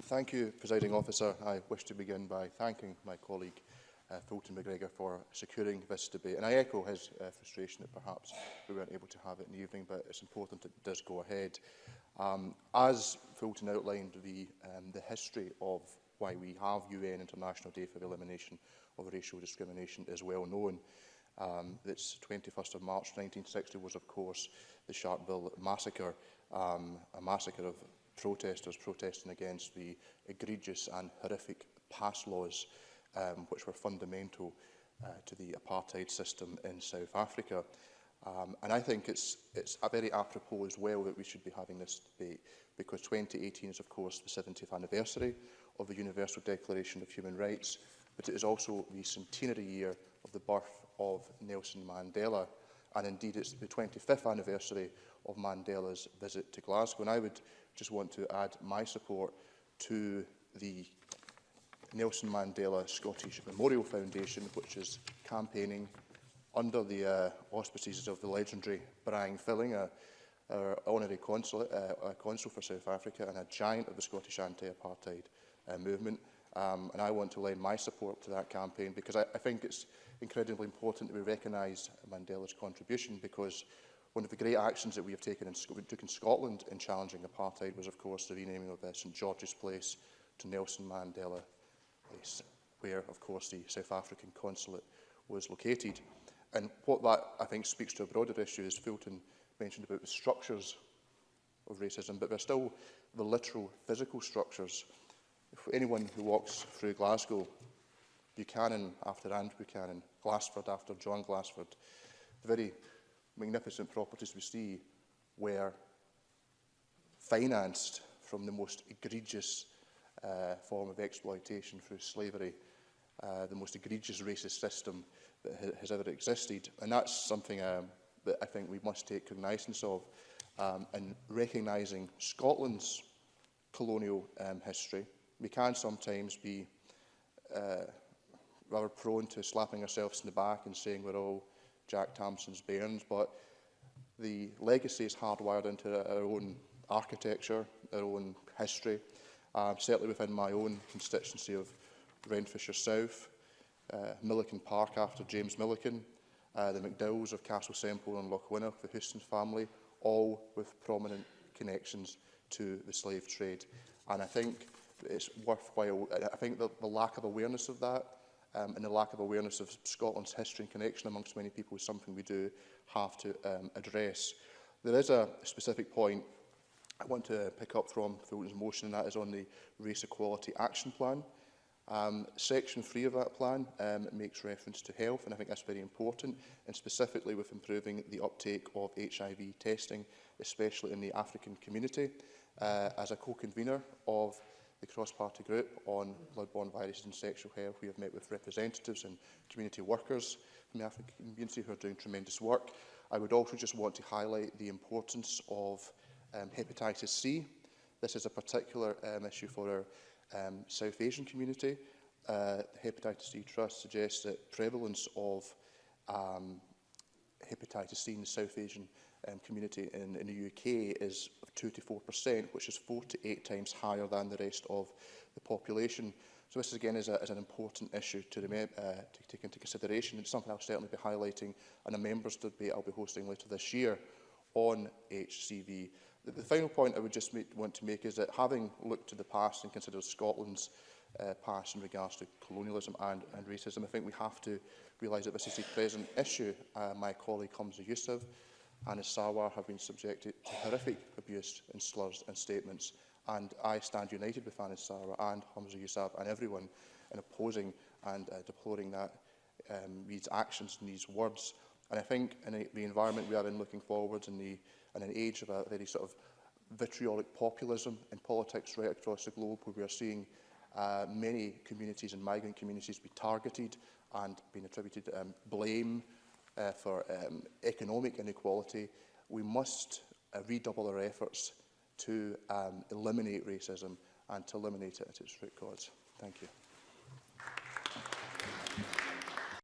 Thank you, Presiding Officer. I wish to begin by thanking my colleague Fulton McGregor for securing this debate. And I echo his frustration that perhaps we weren't able to have it in the evening, but it's important it does go ahead. As Fulton outlined, the history of why we have UN International Day for the Elimination of Racial Discrimination is well known. It's 21st of March 1960 was, of course, the Sharpeville Massacre, a massacre of protesters protesting against the egregious and horrific pass laws which were fundamental to the apartheid system in South Africa. And I think it's very apropos as well that we should be having this debate, because 2018 is, of course, the 70th anniversary of the Universal Declaration of Human Rights, but it is also the centenary year of the birth of Nelson Mandela, and indeed it's the 25th anniversary of Mandela's visit to Glasgow. And I would just want to add my support to the Nelson Mandela Scottish Memorial Foundation, which is campaigning under the auspices of the legendary Brian Filling, our honorary consul for South Africa and a giant of the Scottish anti-apartheid movement. And I want to lend my support to that campaign, because I think it's incredibly important that we recognise Mandela's contribution, because one of the great actions that we have taken in Scotland in challenging apartheid was, of course, the renaming of St George's Place to Nelson Mandela Place, where, of course, the South African consulate was located. And what that, I think, speaks to a broader issue, is Fulton mentioned about the structures of racism, but there's still the literal physical structures. If anyone who walks through Glasgow, Buchanan after Anne Buchanan, Glassford after John Glassford, the very magnificent properties we see were financed from the most egregious form of exploitation through slavery, the most egregious racist system that has ever existed. And that's something that I think we must take cognizance of, and recognising Scotland's colonial history. We can sometimes be rather prone to slapping ourselves in the back and saying we're all Jack Tamson's bairns, but the legacy is hardwired into our own architecture, our own history. Certainly within my own constituency of Renfrewshire South, Milliken Park after James Milliken, the McDowells of Castle Semple and Lochwinnoch, the Houston family, all with prominent connections to the slave trade. And I think it's worthwhile, I think the lack of awareness of that and the lack of awareness of Scotland's history and connection amongst many people is something we do have to address. There is a specific point I want to pick up from Fulton's motion, and that is on the Race Equality Action Plan. Section 3 of that plan makes reference to health, and I think that's very important, and specifically with improving the uptake of HIV testing, especially in the African community. As a co-convener of the cross-party group on bloodborne viruses and sexual health, we have met with representatives and community workers from the African community who are doing tremendous work. I would also just want to highlight the importance of hepatitis C. This is a particular issue for our South Asian community. The Hepatitis C Trust suggests that prevalence of hepatitis C in the South Asian community in the UK is 2 to 4%, which is 4 to 8 times higher than the rest of the population. So this, again, is an important issue to take into consideration. It's something I'll certainly be highlighting in a members' debate I'll be hosting later this year on HCV. The final point I would just want to make is that, having looked to the past and considered Scotland's past in regards to colonialism and racism, I think we have to realise that this is a present issue. My colleague Hamza Yousaf and his Sawar have been subjected to horrific abuse and slurs and statements, and I stand united with Anis Sarwar and Hamza Yousaf and everyone in opposing and deploring these actions and these words. And I think in the environment we are in looking forward, in an age of a very sort of vitriolic populism in politics right across the globe, where we are seeing many communities and migrant communities be targeted and being attributed blame for economic inequality, we must redouble our efforts to eliminate racism and to eliminate it at its root cause. Thank you.